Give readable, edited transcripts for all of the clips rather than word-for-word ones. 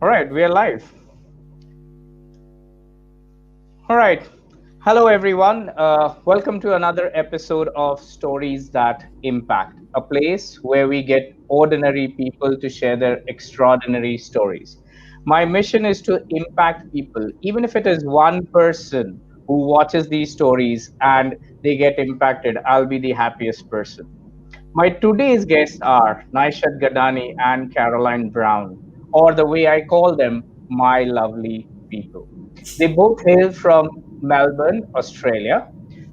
All right, we are live. All right. Hello, everyone. Welcome to another episode of Stories That Impact, a place where we get ordinary people to share their extraordinary stories. My mission is to impact people, even if it is one person who watches these stories and they get impacted, I'll be the happiest person. My today's guests are Naishadh Gadani and Caroline Brown, or the way I call them, my lovely people. They both hail from Melbourne, Australia.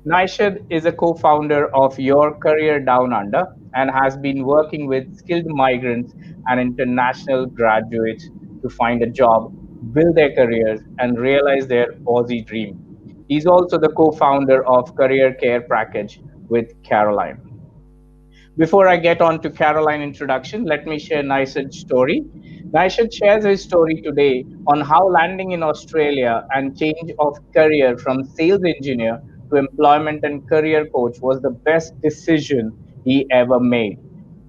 Naishadh is a co founder of Your Career Down Under and has been working with skilled migrants and international graduates to find a job, build their careers, and realize their Aussie dream. He's also the co founder of Career Care Package with Caroline. Before I get on to Caroline introduction, let me share Naishad's story. Naishad shares his story today on how landing in Australia and change of career from sales engineer to employment and career coach was the best decision he ever made.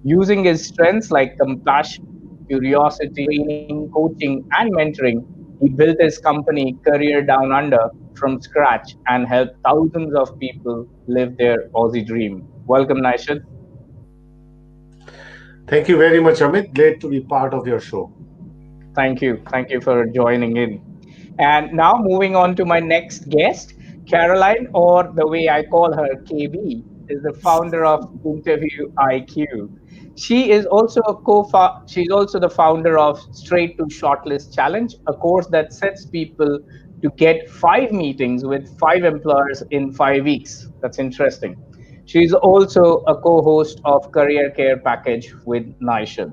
Using his strengths like compassion, curiosity, training, coaching, and mentoring, he built his company Career Down Under from scratch and helped thousands of people live their Aussie dream. Welcome, Naishad. Thank you very much, Amit. Glad to be part of your show. Thank you. Thank you for joining in. And now moving on to my next guest, Caroline, or the way I call her, KB, is the founder of Interview IQ. She's also the founder of Straight to Shortlist Challenge, a course that sets people to get 5 meetings with 5 employers in 5 weeks. That's interesting. She's also a co-host of Career Care Package with Naishad.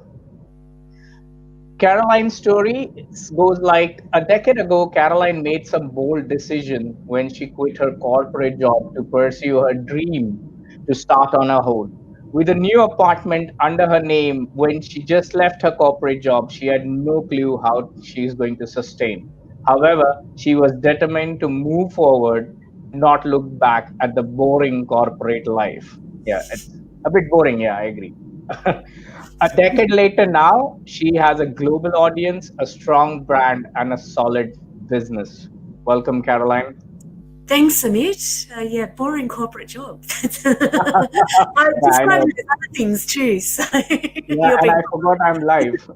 Caroline's story goes like a decade ago, Caroline made some bold decision when she quit her corporate job to pursue her dream to start on her own. With a new apartment under her name, when she just left her corporate job, she had no clue how she is going to sustain. However, she was determined to move forward and not look back at the boring corporate life. Yeah, it's a bit boring. Yeah, I agree. A decade later now, she has a global audience, a strong brand, and a solid business. Welcome, Caroline. Thanks, Amit. Yeah, boring corporate job. I Yeah, I described know. it as other things too. So Yeah, you're and being I forgot I'm live.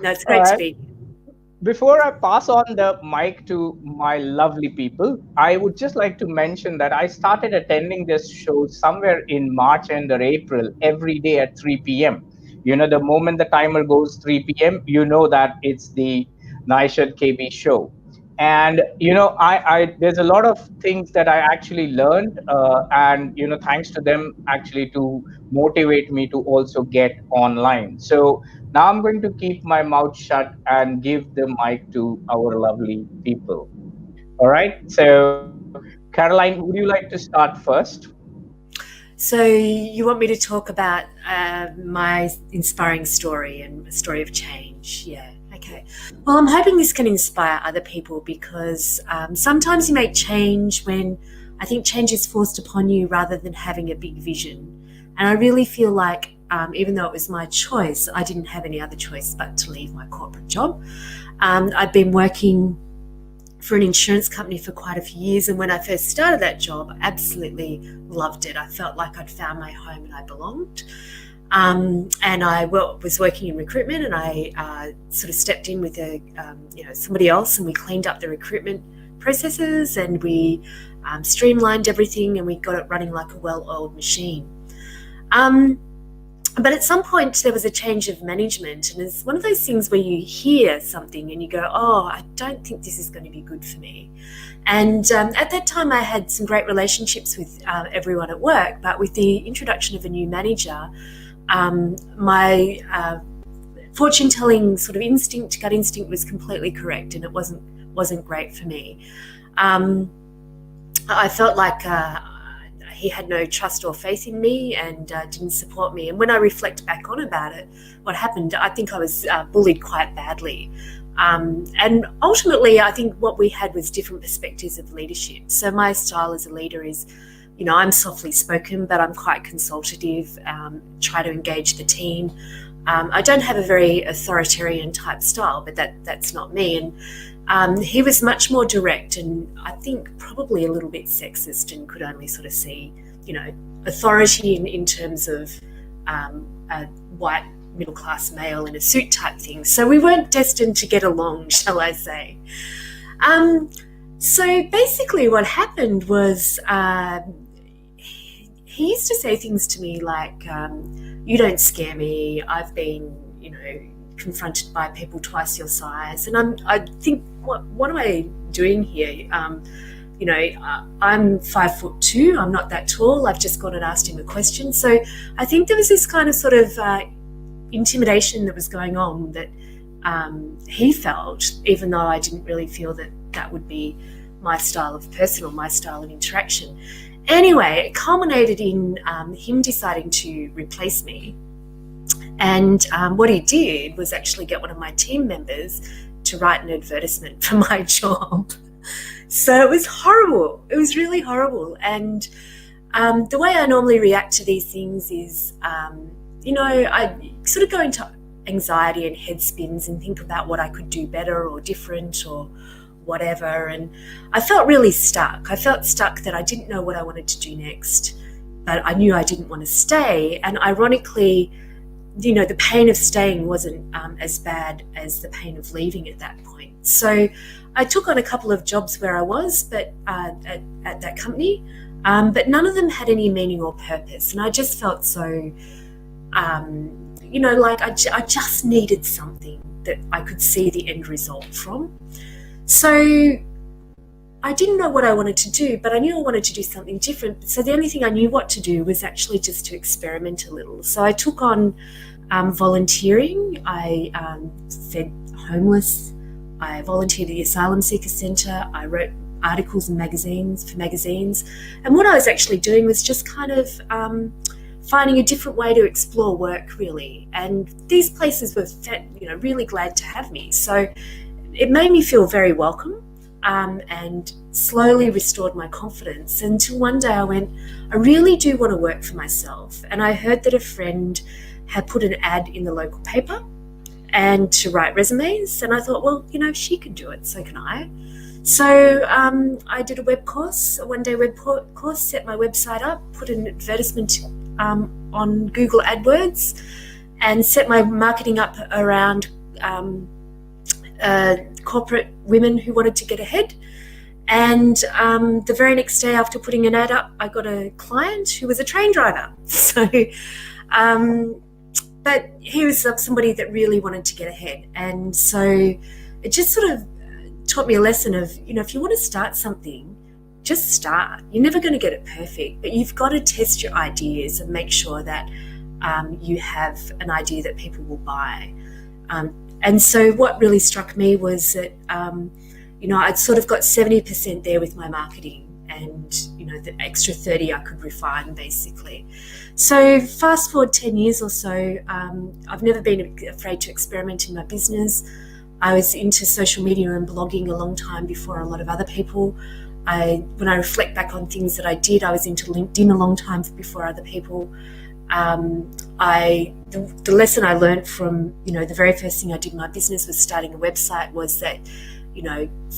no, it's All great to right. be. Before I pass on the mic to my lovely people, I would just like to mention that I started attending this show somewhere in March and or April every day at 3 p.m. You know, the moment the timer goes 3 p.m., you know that it's the Naishad KB show. And I there's a lot of things that I actually learned, and thanks to them actually to motivate me to also get online. So now I'm going to keep my mouth shut and give the mic to our lovely people. All right. So, Caroline, would you like to start first? So you want me to talk about my inspiring story and a story of change? Yeah. Okay. Well, I'm hoping this can inspire other people because sometimes you make change when I think change is forced upon you rather than having a big vision. And I really feel like even though it was my choice, I didn't have any other choice but to leave my corporate job. I'd been working for an insurance company for quite a few years, and when I first started that job, I absolutely loved it. I felt like I'd found my home and I belonged. And I was working in recruitment, and I sort of stepped in with somebody else, and we cleaned up the recruitment processes, and we streamlined everything, and we got it running like a well-oiled machine. But at some point there was a change of management, and it's one of those things where you hear something and you go, oh, I don't think this is going to be good for me. And at that time I had some great relationships with everyone at work, but with the introduction of a new manager, my fortune-telling sort of gut instinct was completely correct, and it wasn't great for me. I felt like he had no trust or faith in me and didn't support me. And when I reflect back on about it, what happened, I think I was bullied quite badly. And ultimately, I think what we had was different perspectives of leadership. So my style as a leader is, I'm softly spoken, but I'm quite consultative, try to engage the team. I don't have a very authoritarian type style, but that's not me. And he was much more direct, and I think probably a little bit sexist, and could only sort of see, authority in terms of a white middle-class male in a suit type thing. So we weren't destined to get along, shall I say. So basically what happened was he used to say things to me like, you don't scare me. I've been, confronted by people twice your size. And I think, what am I doing here? I'm 5'2". I'm not that tall. I've just gone and asked him a question. So I think there was this kind of sort of intimidation that was going on that he felt, even though I didn't really feel that would be my style of person or my style of interaction. Anyway, it culminated in him deciding to replace me. And what he did was actually get one of my team members to write an advertisement for my job. So it was horrible. It was really horrible. And the way I normally react to these things is, I sort of go into anxiety and head spins and think about what I could do better or different or whatever. And I felt really stuck. I felt stuck that I didn't know what I wanted to do next, but I knew I didn't want to stay. And ironically, the pain of staying wasn't as bad as the pain of leaving at that point. So I took on a couple of jobs where I was, but at that company, but none of them had any meaning or purpose. And I just felt so, like I just needed something that I could see the end result from. So I didn't know what I wanted to do, but I knew I wanted to do something different. So the only thing I knew what to do was actually just to experiment a little. So I took on volunteering. I fed homeless. I volunteered at the Asylum Seeker Centre. I wrote articles in magazines. And what I was actually doing was just kind of finding a different way to explore work, really. And these places were, really glad to have me. So it made me feel very welcome, and slowly restored my confidence, until one day I went, I really do want to work for myself. And I heard that a friend had put an ad in the local paper and to write resumes. And I thought, well, she can do it, so can I. So I did a one-day web course, set my website up, put an advertisement on Google AdWords, and set my marketing up around corporate women who wanted to get ahead. And the very next day after putting an ad up, I got a client who was a train driver. So, but he was somebody that really wanted to get ahead. And so it just sort of taught me a lesson of, if you want to start something, just start. You're never going to get it perfect, but you've got to test your ideas and make sure that you have an idea that people will buy. And so what really struck me was that, I'd sort of got 70% there with my marketing, and, the extra 30 I could refine, basically. So fast forward 10 years or so, I've never been afraid to experiment in my business. I was into social media and blogging a long time before a lot of other people. When I reflect back on things that I did, I was into LinkedIn a long time before other people. The lesson I learned from, the very first thing I did in my business was starting a website, was that,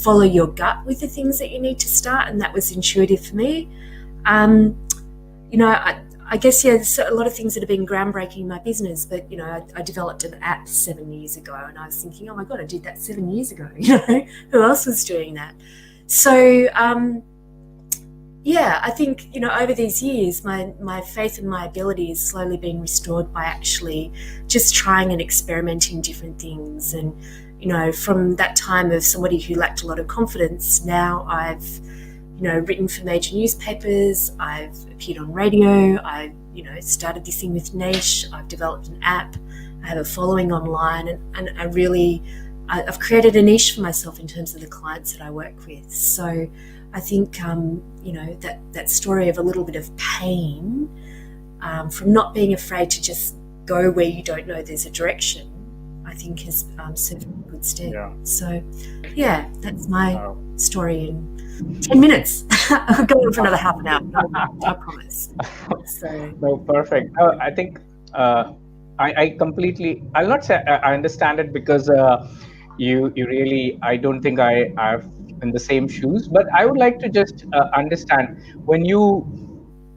follow your gut with the things that you need to start. And that was intuitive for me. I guess, there's a lot of things that have been groundbreaking in my business, but, I developed an app 7 years ago, and I was thinking, oh my God, I did that 7 years ago. Who else was doing that? So, I think, over these years, my faith and my ability is slowly being restored by actually just trying and experimenting different things. And, from that time of somebody who lacked a lot of confidence, now I've, written for major newspapers, I've appeared on radio, I've, started this thing with Naishadh, I've developed an app, I have a following online, and I've created a niche for myself in terms of the clients that I work with. So I think, that story of a little bit of pain, from not being afraid to just go where you don't know there's a direction, I think has served me in good stead. Yeah. So, that's my story in 10 minutes. I'll go on for another half an hour, I promise. So. No, perfect. I think I completely. I'll not say I understand it because you really. I don't think I've in the same shoes, but I would like to just understand when you.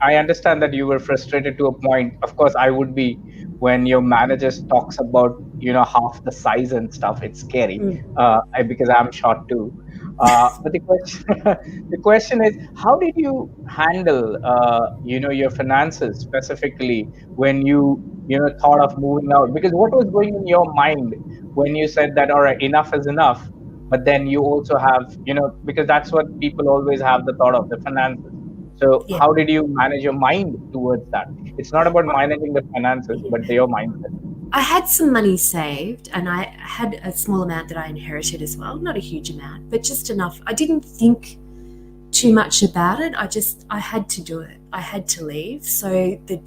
I understand that you were frustrated to a point. Of course, I would be when your manager talks about half the size and stuff. It's scary Mm. because I'm short too. But the question the question is, how did you handle your finances specifically when you thought of moving out? Because what was going in your mind when you said that, all right, enough is enough, but then you also have, because that's what people always have the thought of the finances. So Yeah. how did you manage your mind towards that? It's not about managing the finances, but your mindset. I had some money saved, and I had a small amount that I inherited as well. Not a huge amount, but just enough. I didn't think too much about it. I had to do it. I had to leave. So the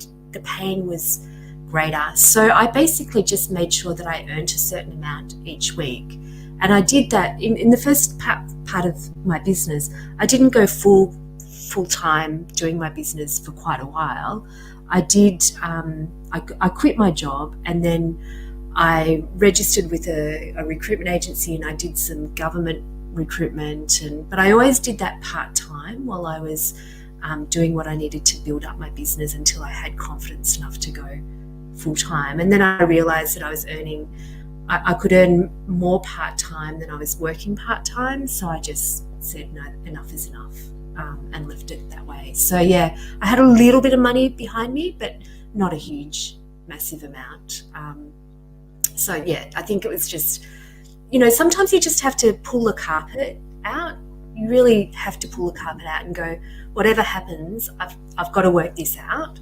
pain was greater. So I basically just made sure that I earned a certain amount each week. And I did that in the first part of my business. I didn't go full time doing my business for quite a while. I did. I quit my job, and then I registered with a recruitment agency, and I did some government recruitment. But I always did that part time while I was doing what I needed to build up my business until I had confidence enough to go full time. And then I realised that I was earning. I could earn more part time than I was working part time. So I just said, no, enough is enough. And left it that way. So yeah, I had a little bit of money behind me, but not a huge, massive amount. So yeah, I think it was just, sometimes you just have to pull the carpet out. You really have to pull the carpet out and go, whatever happens, I've got to work this out.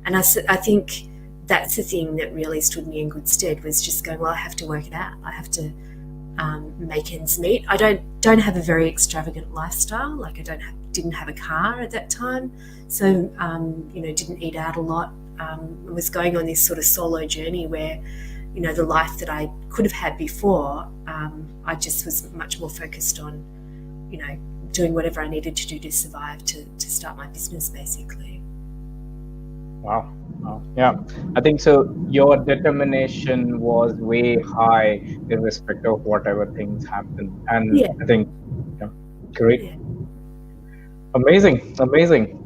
And I think that's the thing that really stood me in good stead, was just going, well, I have to work it out. I have to make ends meet. I don't have a very extravagant lifestyle. Like didn't have a car at that time, so didn't eat out a lot. Was going on this sort of solo journey where, the life that I could have had before, I just was much more focused on, doing whatever I needed to do to survive, to start my business, basically. Wow. Yeah, I think so. Your determination was way high irrespective of whatever things happen, and Yeah. I think, great. Yeah. Amazing.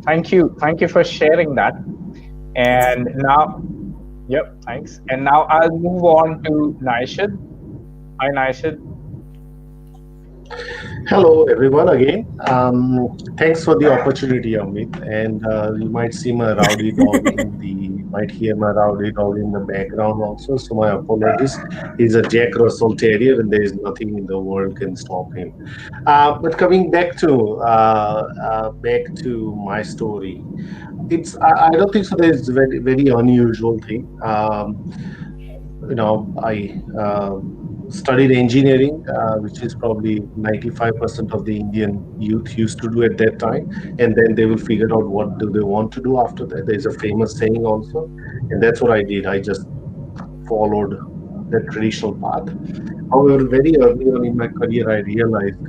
Thank you for sharing that. And now, yep, thanks. And now I'll move on to Naishadh. Hi, Naishadh. Hello, everyone, again. Thanks for the opportunity, Amit. And you might see my rowdy dog might hear my rowdy dog in the background also. So my apologies. He's a Jack Russell Terrier, and there is nothing in the world can stop him. But coming back to my story, I don't think so. There's very unusual thing. I studied engineering, which is probably 95% of the Indian youth used to do at that time, and then they will figure out what do they want to do after that. There's a famous saying also, and that's what I did. I just followed the traditional path. However, very early on in my career, I realized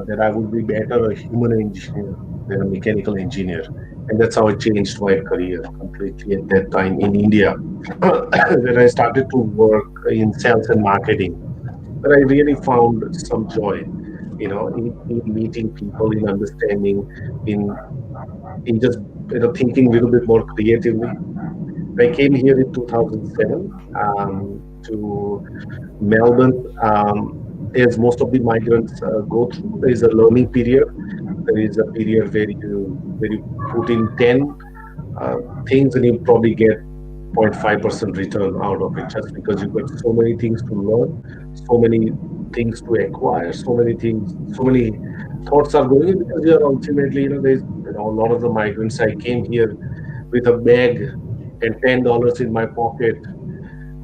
that I would be better a human engineer than a mechanical engineer. And that's how I changed my career completely at that time in India. When I started to work in sales and marketing, but I really found some joy, in meeting people, in understanding, in just thinking a little bit more creatively. I came here in 2007 to Melbourne. As most of the migrants go through, there is a learning period. There is a period where you put in 10 things and you probably get 0.5% return out of it, just because you've got so many things to learn, so many things to acquire, so many thoughts are going in, because you're ultimately, there's a lot of the migrants. I came here with a bag and $10 in my pocket,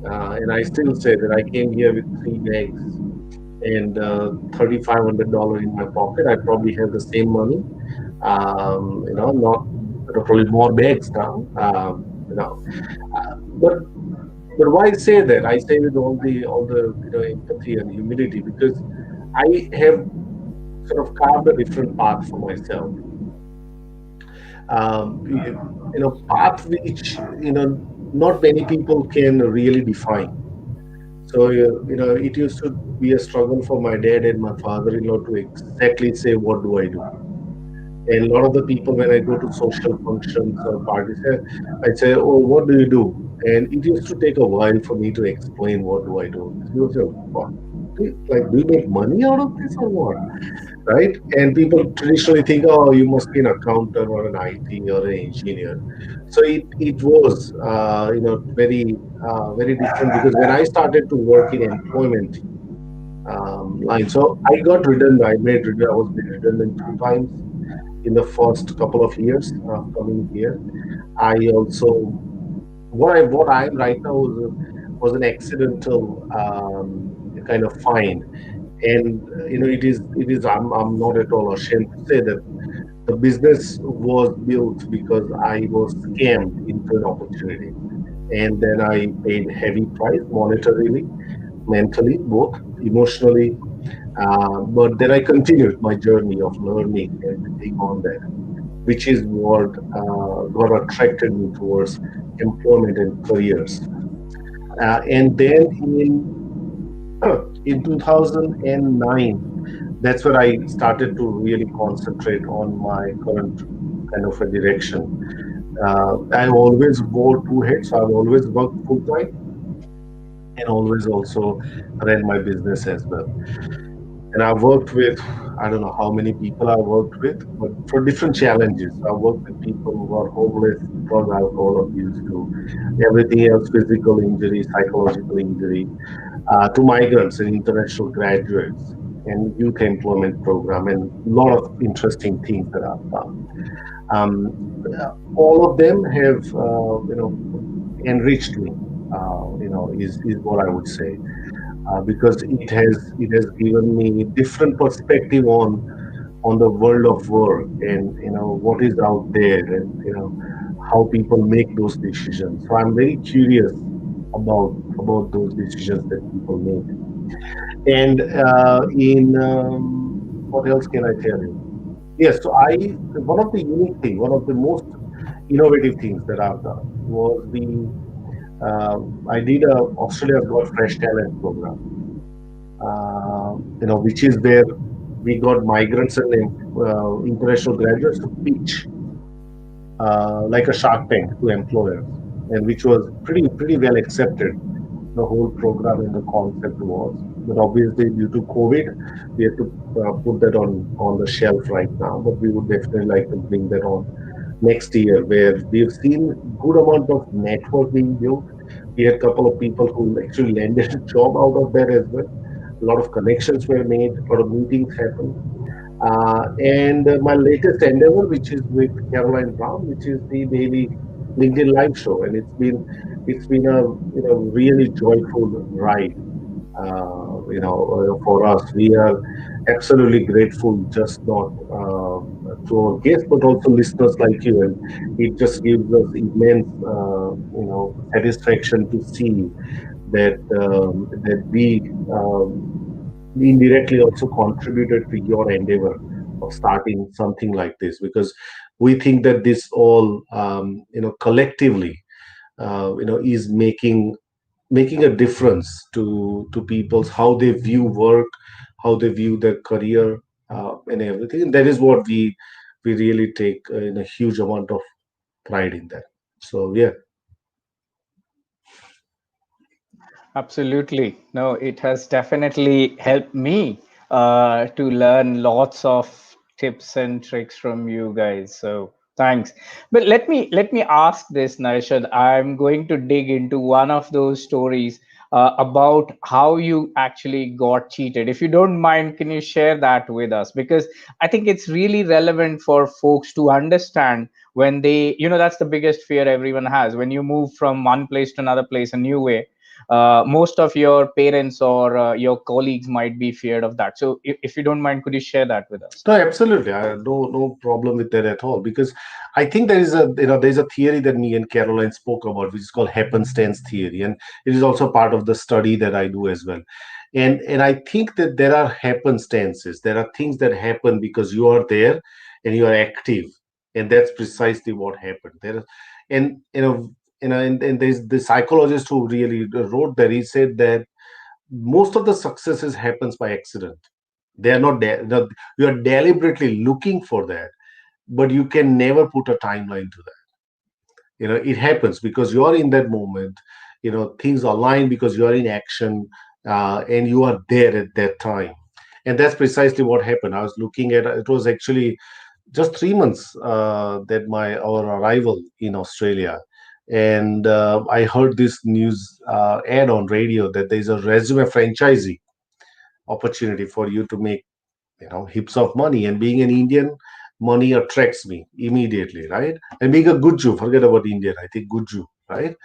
and I still say that I came here with 3 bags and $3,500 in my pocket. I probably have the same money, not probably more bags now, but why say that? I say with all the empathy and humility, because I have sort of carved a different path for myself. Path which not many people can really define. So, it used to be a struggle for my dad and my father-in-law to exactly say, what do I do? And a lot of the people, when I go to social functions or parties, I'd say, oh, what do you do? And it used to take a while for me to explain what do I do. People say, what? Do you make money out of this or what? Right? And people traditionally think, oh, you must be an accountant or an IT or an engineer. So it was, very different, because when I started to work in employment line, so I got redundant. I was made redundant two times in the first couple of years of coming here. I also what I am right now was an accidental kind of find, and it is I'm not at all ashamed to say that the business was built because I was scammed into an opportunity, and then I paid heavy price monetarily, mentally, both emotionally. But then I continued my journey of learning everything on that, which is what attracted me towards employment and careers. And then in 2009, that's where I started to really concentrate on my current kind of a direction. I always wore two hats. I've always worked full time and always also ran my business as well. And I've worked with, I don't know how many people I worked with, but for different challenges. I worked with people who are homeless, drug, alcohol abuse, to everything else, physical injury, psychological injury, to migrants and international graduates and youth employment program, and a lot of interesting things that I've done. Um, all of them have, enriched me. Is what I would say, because it has given me different perspective on the world of work, and what is out there, and how people make those decisions. So I'm very curious about those decisions that people make. And in what else can I tell you? Yes, so one of the most innovative things that I've done was I did a Australia's Got Fresh Talent program, which is where we got migrants and international graduates to pitch like a Shark Tank to employers, and which was pretty well accepted. The whole program and the concept was, but obviously due to COVID, we had to put that on the shelf right now. But we would definitely like to bring that on next year, where we've seen good amount of network being built. We had a couple of people who actually landed a job out of that as well. A lot of connections were made, a lot of meetings happened. And my latest endeavor, which is with Caroline Brown, which is the daily LinkedIn live show, and it's been a really joyful ride. For us, we are absolutely grateful, just not to our guests, but also listeners like you, and it just gives us immense, satisfaction to see that we indirectly also contributed to your endeavor of starting something like this, because we think that this all collectively is making a difference to people's how they view work, how they view their career, and everything. And that is what we really take in a huge amount of pride in that. So yeah. Absolutely. No, it has definitely helped me to learn lots of tips and tricks from you guys. So thanks. But let me ask this, Naishad. I'm going to dig into one of those stories about how you actually got cheated. If you don't mind, can you share that with us? Because I think it's really relevant for folks to understand when they, that's the biggest fear everyone has. When you move from one place to another place, a new way, most of your parents or your colleagues might be feared of that. So if you don't mind, could you share that with us? No, absolutely. I have no problem with that at all, because I think there's a theory that me and Caroline spoke about, which is called happenstance theory, and it is also part of the study that I do as well. And I think that there are happenstances. There are things that happen because you are there and you are active, and that's precisely what happened there. And and there's the psychologist who really wrote that. He said that most of the successes happens by accident. They are not there. You are deliberately looking for that, but you can never put a timeline to that. It happens because you are in that moment. Things align because you are in action, and you are there at that time. And that's precisely what happened. I was looking at it. Was actually just 3 months that my our arrival in Australia, and I heard this news ad on radio that there's a resume franchisee opportunity for you to make heaps of money. And being an Indian, money attracts me immediately, right? And being a good Jew, forget about Indian, I think good Jew, right?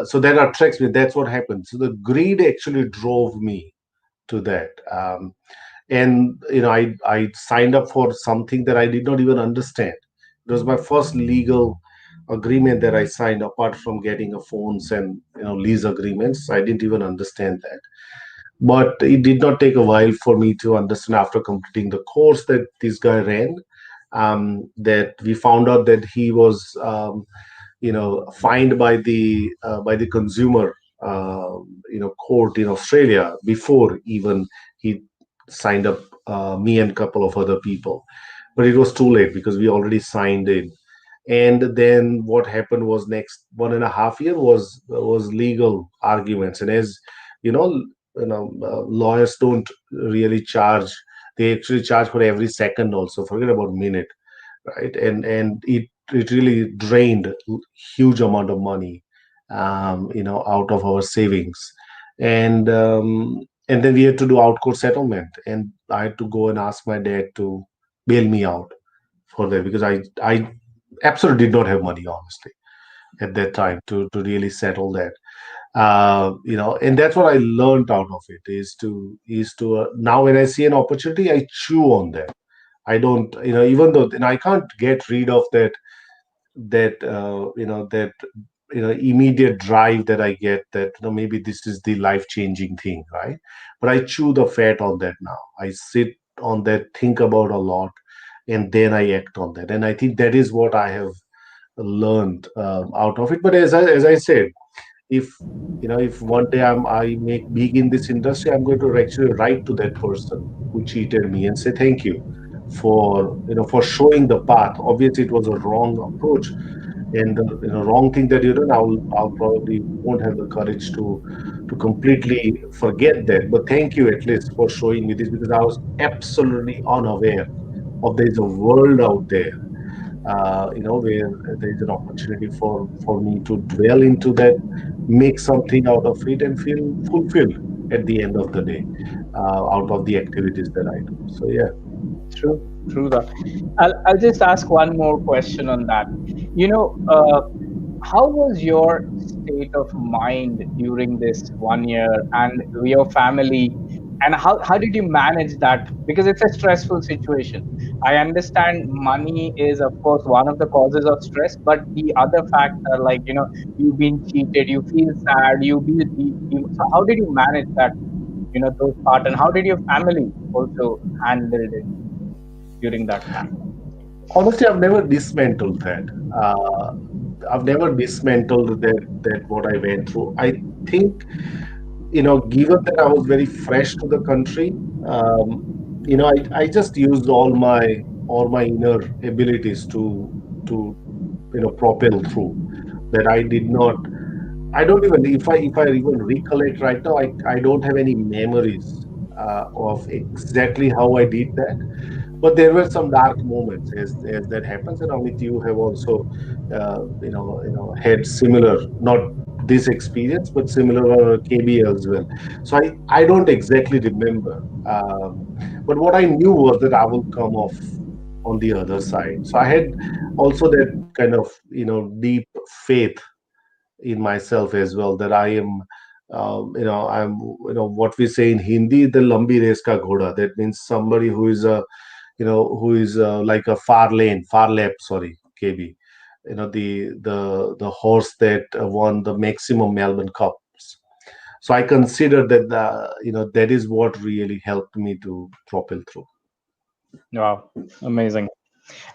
So that attracts me. That's what happened. So the greed actually drove me to that. And I signed up for something that I did not even understand. It was my first legal agreement that I signed, apart from getting a phones and lease agreements. I didn't even understand that. But it did not take a while for me to understand, after completing the course that this guy ran, that we found out that he was fined by the consumer court in Australia before even he signed up me and a couple of other people. But it was too late because we already signed in. And then what happened was, next 1.5 year was legal arguments. And as you know lawyers don't really charge. They actually charge for every second also, forget about minute, right? And it really drained huge amount of money, out of our savings. And then we had to do out court settlement, and I had to go and ask my dad to bail me out for that, because I absolutely did not have money, honestly, at that time, to really settle that. And that's what I learned out of it, is to now when I see an opportunity, I chew on that. I don't, even though, I can't get rid of that immediate drive that I get, that maybe this is the life changing thing, right? But I chew the fat on that now. I sit on that, think about a lot, and then I act on that. And I think that is what I have learned out of it. But as I said, if one day I make big in this industry, I'm going to actually write to that person who cheated me and say thank you for showing the path. Obviously, it was a wrong approach, and the wrong thing that you done. I'll probably won't have the courage to completely forget that. But thank you at least for showing me this, because I was absolutely unaware of there's a world out there, where there's an opportunity for me to dwell into that, make something out of it, and feel fulfilled at the end of the day, out of the activities that I do. So yeah. True, true that. I'll just ask one more question on that. You know, how was your state of mind during this 1 year, and your family, and how did you manage that? Because it's a stressful situation. I understand money is, of course, one of the causes of stress, but the other factor, like, you've been cheated, you feel sad, so how did you manage that, those part, and how did your family also handled it during that time? Honestly, I've never dismantled that. Uh, I've never dismantled that what I went through. I think, given that I was very fresh to the country, I just used all my inner abilities to propel through. That I did not. I don't even, if I even recollect right now, I don't have any memories of exactly how I did that. But there were some dark moments as that happens. And Amit, you have also had similar, not this experience, but similar KB as well. So I don't exactly remember, but what I knew was that I will come off on the other side. So I had also that kind of deep faith in myself as well, that I am, I'm, what we say in Hindi, the lambi race ka ghoda. That means somebody who is like a far lap, sorry, KB. The horse that won the maximum Melbourne Cups. So I consider that that is what really helped me to propel through. Wow, amazing.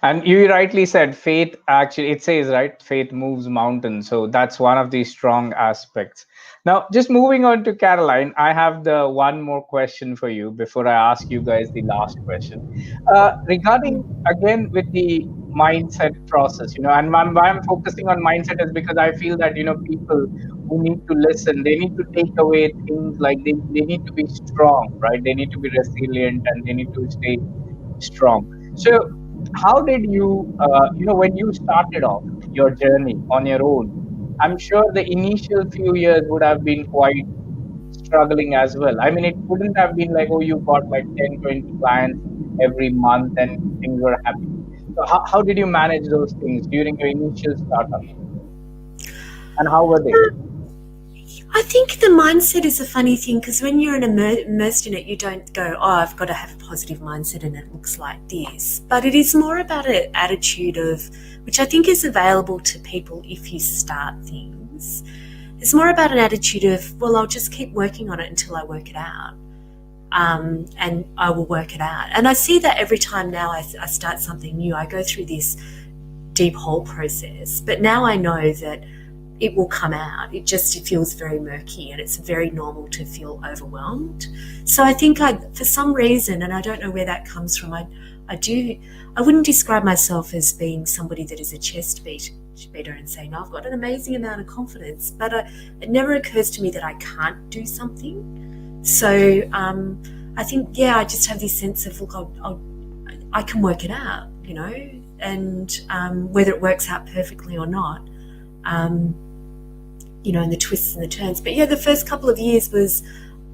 And you rightly said, faith actually, it says, right, faith moves mountains. So that's one of the strong aspects. Now, just moving on to Caroline, I have the one more question for you before I ask you guys the last question. Regarding, again, with the mindset process, and why I'm focusing on mindset is because I feel that, people who need to listen, they need to take away things like they need to be strong, right? They need to be resilient and they need to stay strong. So, how did you, when you started off your journey on your own? I'm sure the initial few years would have been quite struggling as well. I mean, it wouldn't have been like, oh, you got like 10, 20 clients every month and things were happy. So, how did you manage those things during your initial startup, and how were they? I think the mindset is a funny thing because when you're immersed in it, you don't go, oh, I've got to have a positive mindset and it looks like this. But it is more about an attitude of, which I think is available to people if you start things. It's more about an attitude of, well, I'll just keep working on it until I work it out. And I will work it out. And I see that every time now I start something new, I go through this deep hole process. But now I know that it will come out. It feels very murky and it's very normal to feel overwhelmed. So I think for some reason, and I don't know where that comes from, I wouldn't describe myself as being somebody that is a chest beater and saying, oh, I've got an amazing amount of confidence, but it never occurs to me that I can't do something. So I think, I just have this sense of, look, I can work it out, and whether it works out perfectly or not, and the twists and the turns. But the first couple of years was,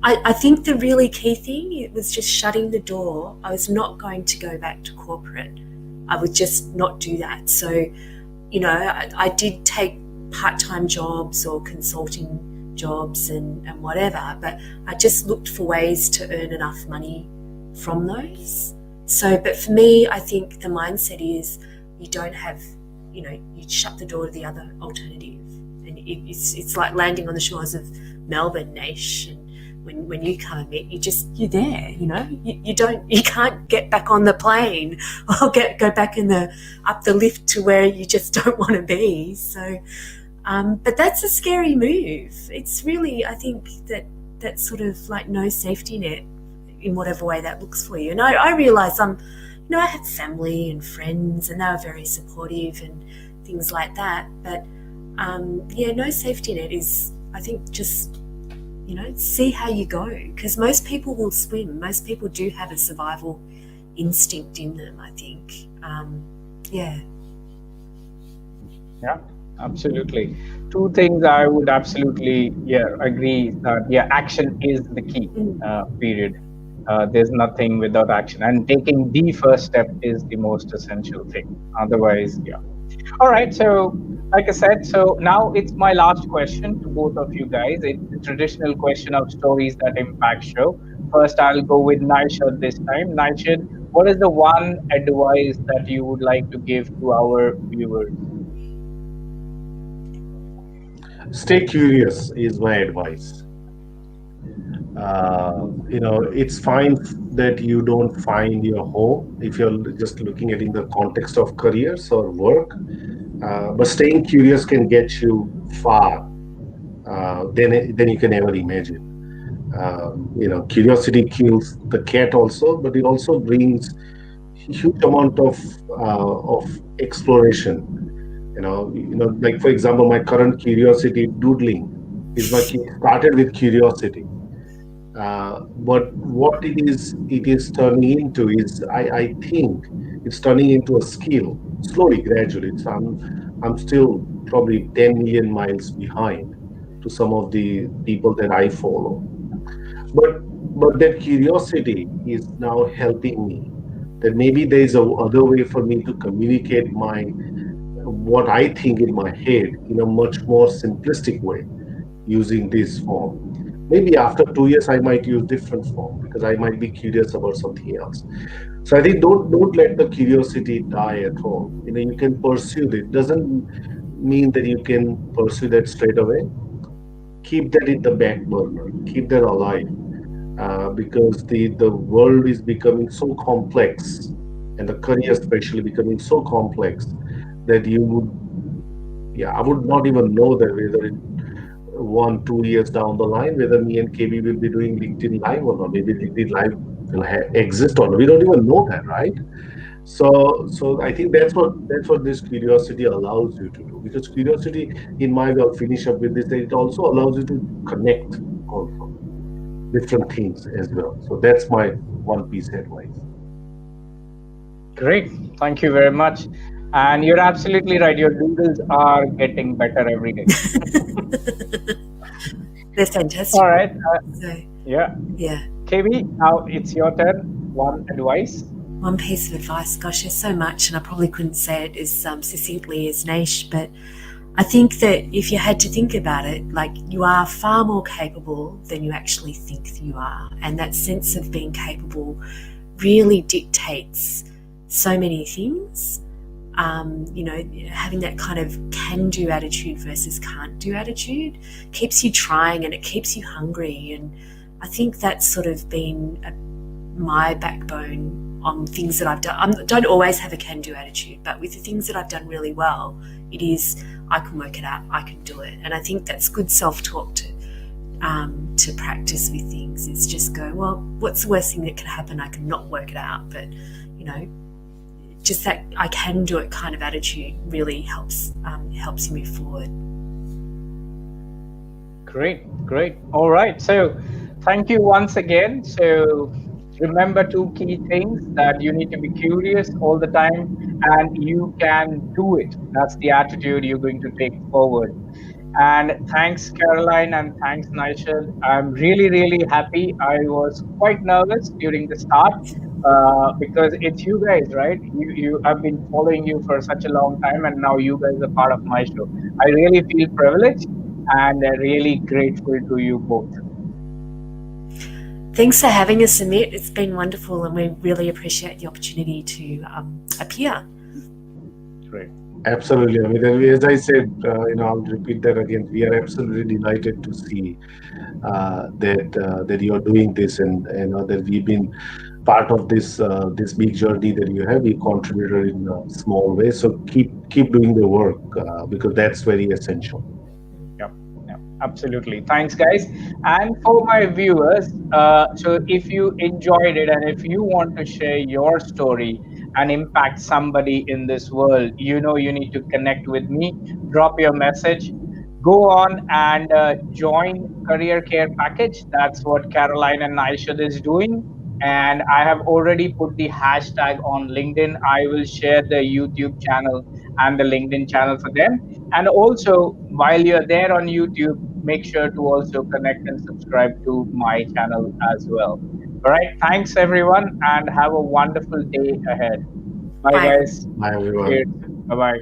I think the really key thing, it was just shutting the door. I was not going to go back to corporate. I would just not do that. So, I did take part-time jobs or consulting jobs and whatever, but I just looked for ways to earn enough money from those. So, but for me, I think the mindset is you don't have, you shut the door to the other alternative. And it's like landing on the shores of Melbourne, Naish, and when you come and meet, you're there, you can't get back on the plane or go back up the lift to where you just don't want to be. So, but that's a scary move. It's really, I think that's sort of like no safety net in whatever way that looks for you. And I realise I have family and friends and they were very supportive and things like that. But no safety net is, I think, just, see how you go. Because most people will swim. Most people do have a survival instinct in them, I think. Yeah, absolutely. Two things I would absolutely, agree that, action is the key, period. There's nothing without action. And taking the first step is the most essential thing. Otherwise, All right. So, like I said, so now it's my last question to both of you guys. It's the traditional question of stories that impact show. First, I'll go with Naishadh this time. Naishadh, what is the one advice that you would like to give to our viewers? Stay curious is my advice. It's fine that you don't find your home if you're just looking at it in the context of careers or work. But staying curious can get you far than you can ever imagine. Curiosity kills the cat also, but it also brings huge amount of exploration. Like for example, my current curiosity doodling started with curiosity. But what it is turning into is, I think it's turning into a skill slowly, gradually. So I'm still probably 10 million miles behind to some of the people that I follow. But that curiosity is now helping me. That maybe there is a other way for me to communicate what I think in my head in a much more simplistic way using this form. Maybe after 2 years I might use different form because I might be curious about something else. So I think don't let the curiosity die at all. You can pursue it. Doesn't mean that you can pursue that straight away. Keep that in the back burner. Keep that alive, because the world is becoming so complex and the career especially becoming so complex that you would, yeah, I would not even know that whether in 1, 2 years down the line, whether me and KB will be doing LinkedIn Live or not. Maybe LinkedIn Live will exist or not. We don't even know that, right? So I think that's what this curiosity allows you to do. Because curiosity, in my way, I'll finish up with this, that it also allows you to connect also different things as well. So that's my one piece advice. Great. Thank you very much. And you're absolutely right. Your doodles are getting better every day. They're fantastic. All right. So, Yeah. yeah. KB, now it's your turn. One advice. One piece of advice, gosh, there's so much, and I probably couldn't say it as succinctly as Naish, but I think that if you had to think about it, like you are far more capable than you actually think you are. And that sense of being capable really dictates so many things. Having that kind of can do attitude versus can't do attitude keeps you trying and it keeps you hungry. And I think that's sort of been my backbone on things that I've done. I don't always have a can do attitude, but with the things that I've done really well, it is I can work it out, I can do it. And I think that's good self talk to practice with things. Is just go, well, what's the worst thing that can happen? I can not work it out, but just that I can do it kind of attitude really helps you move forward. Great. All right. So thank you once again. So remember two key things: that you need to be curious all the time and you can do it. That's the attitude you're going to take forward. And thanks, Caroline, and thanks, Naishad. I'm really happy. I was quite nervous during the start because it's you guys, right? I've been following you for such a long time, and now you guys are part of my show. I really feel privileged and really grateful to you both. Thanks for having us, Amit. It's been wonderful, and we really appreciate the opportunity to appear. Great. Absolutely. I mean, as I said, I'll repeat that again. We are absolutely delighted to see that you're doing this, and that we've been part of this big journey that you have. We contributed in a small way, so keep doing the work because that's very essential. Yeah, absolutely. Thanks, guys. And for my viewers, so if you enjoyed it and if you want to share your story and impact somebody in this world, you need to connect with me. Drop your message. Go on and join Career Care Package. That's what Caroline and Naishad is doing. And I have already put the hashtag on LinkedIn. I will share the YouTube channel and the LinkedIn channel for them. And also, while you're there on YouTube, make sure to also connect and subscribe to my channel as well. All right. Thanks, everyone, and have a wonderful day ahead. Bye, Bye. guys. Bye, Cheers. everyone. Bye bye.